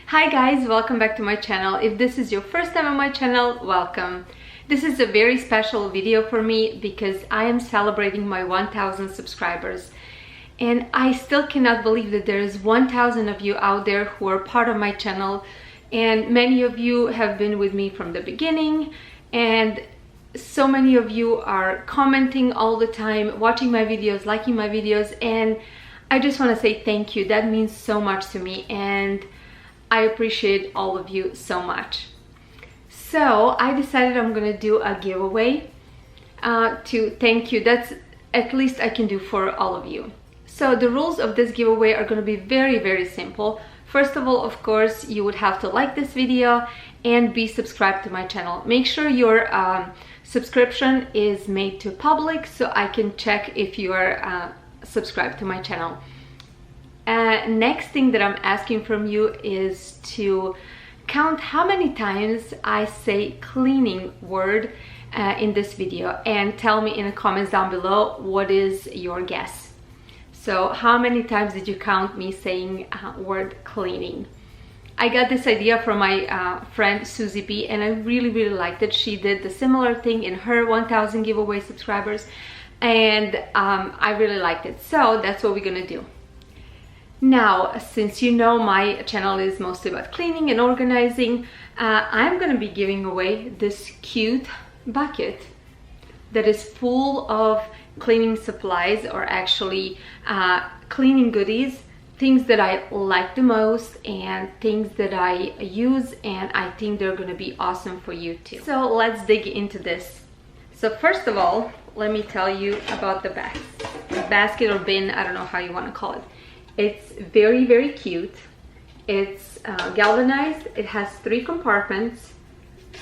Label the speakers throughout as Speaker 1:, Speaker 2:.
Speaker 1: Hi guys, welcome back to my channel. If this is your first time on my channel, welcome. This is a very special video for me because I am celebrating my 1000 subscribers. And I still cannot believe that there is 1000 of you out there who are part of my channel. And many of you have been with me from the beginning. And so many of you are commenting all the time, watching my videos, liking my videos. And I just want to say thank you. That means so much to me. And I appreciate all of you so much. So I decided I'm gonna do a giveaway to thank you. That's at least I can do for all of you. So the rules of this giveaway are gonna be very simple. First of all, of course, you would have to like this video and be subscribed to my channel. Make sure your subscription is made to public so I can check if you are subscribed to my channel. Next thing that I'm asking from you is to count how many times I say cleaning word in this video, and tell me in the comments down below what is your guess. So how many times did you count me saying word cleaning? I got this idea from my friend Susie B, and I really liked it. She did the similar thing in her 1000 giveaway subscribers, and I really liked it. So that's what we're gonna do. Now, since you know my channel is mostly about cleaning and organizing, I'm gonna be giving away this cute bucket that is full of cleaning supplies, or actually cleaning goodies, things that I like the most and things that I use, and I think they're gonna be awesome for you too. So let's dig into this. So first of all, let me tell you about the basket or bin, I don't know how you want to call it. It's very cute. It's galvanized. It has 3 compartments,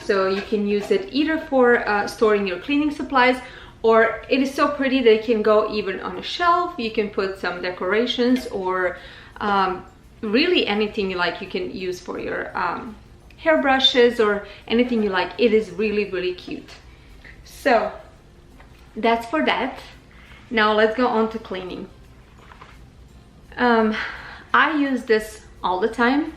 Speaker 1: so you can use it either for storing your cleaning supplies, or it is so pretty that it can go even on a shelf. You can put some decorations, or really anything you like. You can use for your hairbrushes or anything you like. It is really cute. So that's for that. Now let's go on to cleaning. I use this all the time,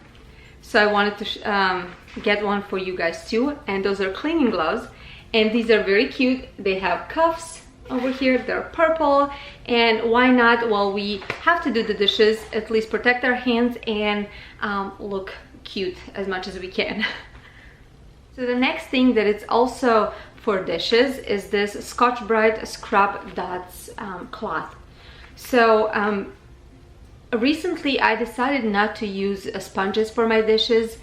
Speaker 1: so I wanted to get one for you guys too, and those are cleaning gloves, and these are very cute. They have cuffs over here, they're purple, and why not, while we have to do the dishes, at least protect our hands and look cute as much as we can. So the next thing that it's also for dishes is this Scotch-Brite Scrub Dots cloth. So recently I decided not to use sponges for my dishes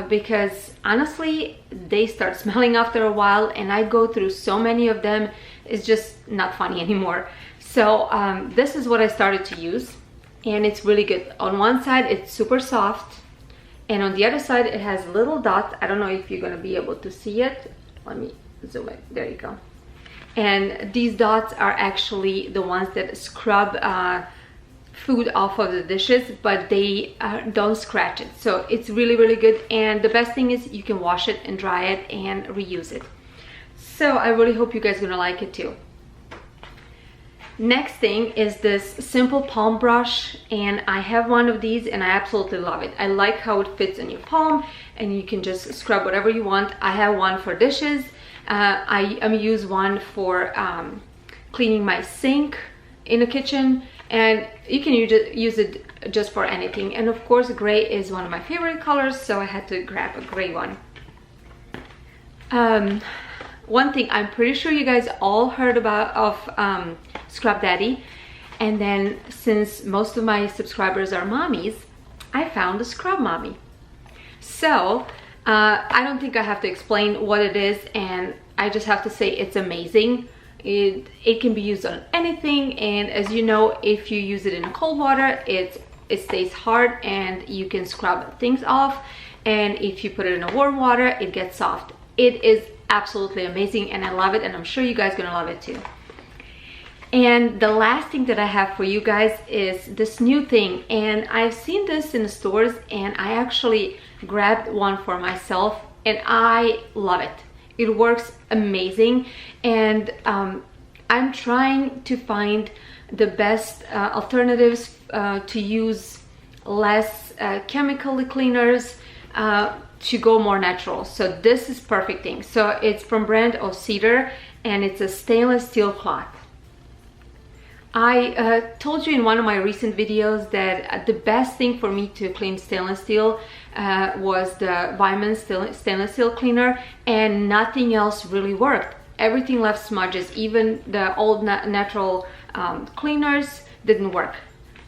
Speaker 1: because honestly they start smelling after a while, and I go through so many of them, it's just not funny anymore. So this is what I started to use, and it's really good. On one side it's super soft, and on the other side it has little dots. I don't know if you're gonna be able to see it. Let me zoom it. There you go. And these dots are actually the ones that scrub food off of the dishes, but they don't scratch it. So it's really good, and the best thing is you can wash it and dry it and reuse it. So I really hope you guys are gonna like it too. Next thing is this simple palm brush, and I have one of these and I absolutely love it. I like how it fits in your palm and you can just scrub whatever you want. I have one for dishes. I use one for cleaning my sink in the kitchen, and you can use it just for anything. And of course gray is one of my favorite colors, so I had to grab a gray one. One thing I'm pretty sure you guys all heard about of Scrub Daddy, and then since most of my subscribers are mommies, I found a Scrub Mommy. So I don't think I have to explain what it is, and I just have to say it's amazing. It can be used on anything, and as you know, if you use it in cold water, it stays hard and you can scrub things off, and if you put it in warm water, it gets soft. It is absolutely amazing, and I love it, and I'm sure you guys are gonna love it too. And the last thing that I have for you guys is this new thing, and I've seen this in the stores, and I actually grabbed one for myself, and I love it. It works amazing, and I'm trying to find the best alternatives to use less chemically cleaners, to go more natural. So this is perfect thing. So it's from brand Ocedar, and it's a stainless steel cloth. I told you in one of my recent videos that the best thing for me to clean stainless steel was the Weiman stainless steel cleaner, and nothing else really worked. Everything left smudges. Even the old natural cleaners didn't work.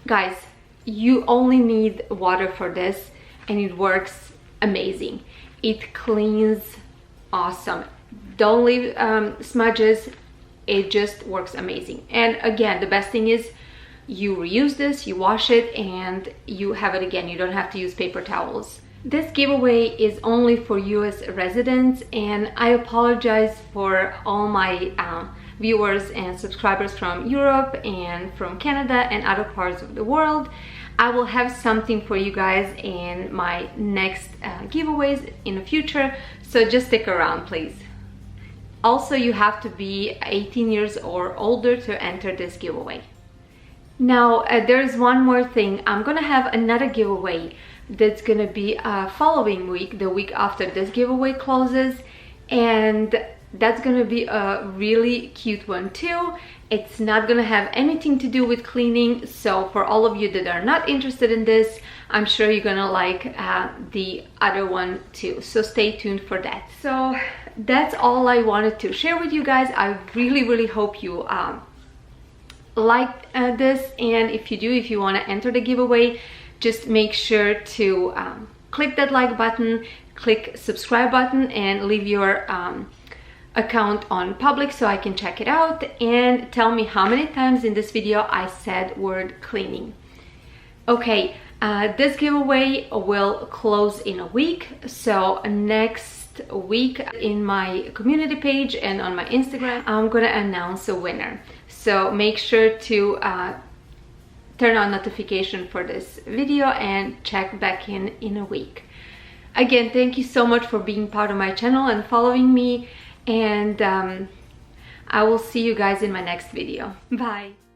Speaker 1: Guys, you only need water for this, and it works amazing. It cleans awesome. Don't leave smudges. It just works amazing. And again, the best thing is you reuse this, you wash it, and you have it again. You don't have to use paper towels. This giveaway is only for US residents, and I apologize for all my viewers and subscribers from Europe and from Canada and other parts of the world. I will have something for you guys in my next giveaways in the future, so just stick around, please. Also, you have to be 18 years or older to enter this giveaway. Now, there's one more thing. I'm gonna have another giveaway that's gonna be following week, the week after this giveaway closes, and that's gonna be a really cute one too. It's not gonna have anything to do with cleaning, so for all of you that are not interested in this, I'm sure you're gonna like the other one too, so stay tuned for that. So that's all I wanted to share with you guys. I really hope you liked this, and if you do, if you want to enter the giveaway, just make sure to click that like button, click subscribe button, and leave your account on public so I can check it out, and tell me how many times in this video I said word cleaning. Okay, this giveaway will close in a week, so next week in my community page and on my Instagram, I'm gonna announce a winner. So make sure to turn on notification for this video and check back in a week. Again, thank you so much for being part of my channel and following me, and I will see you guys in my next video. Bye.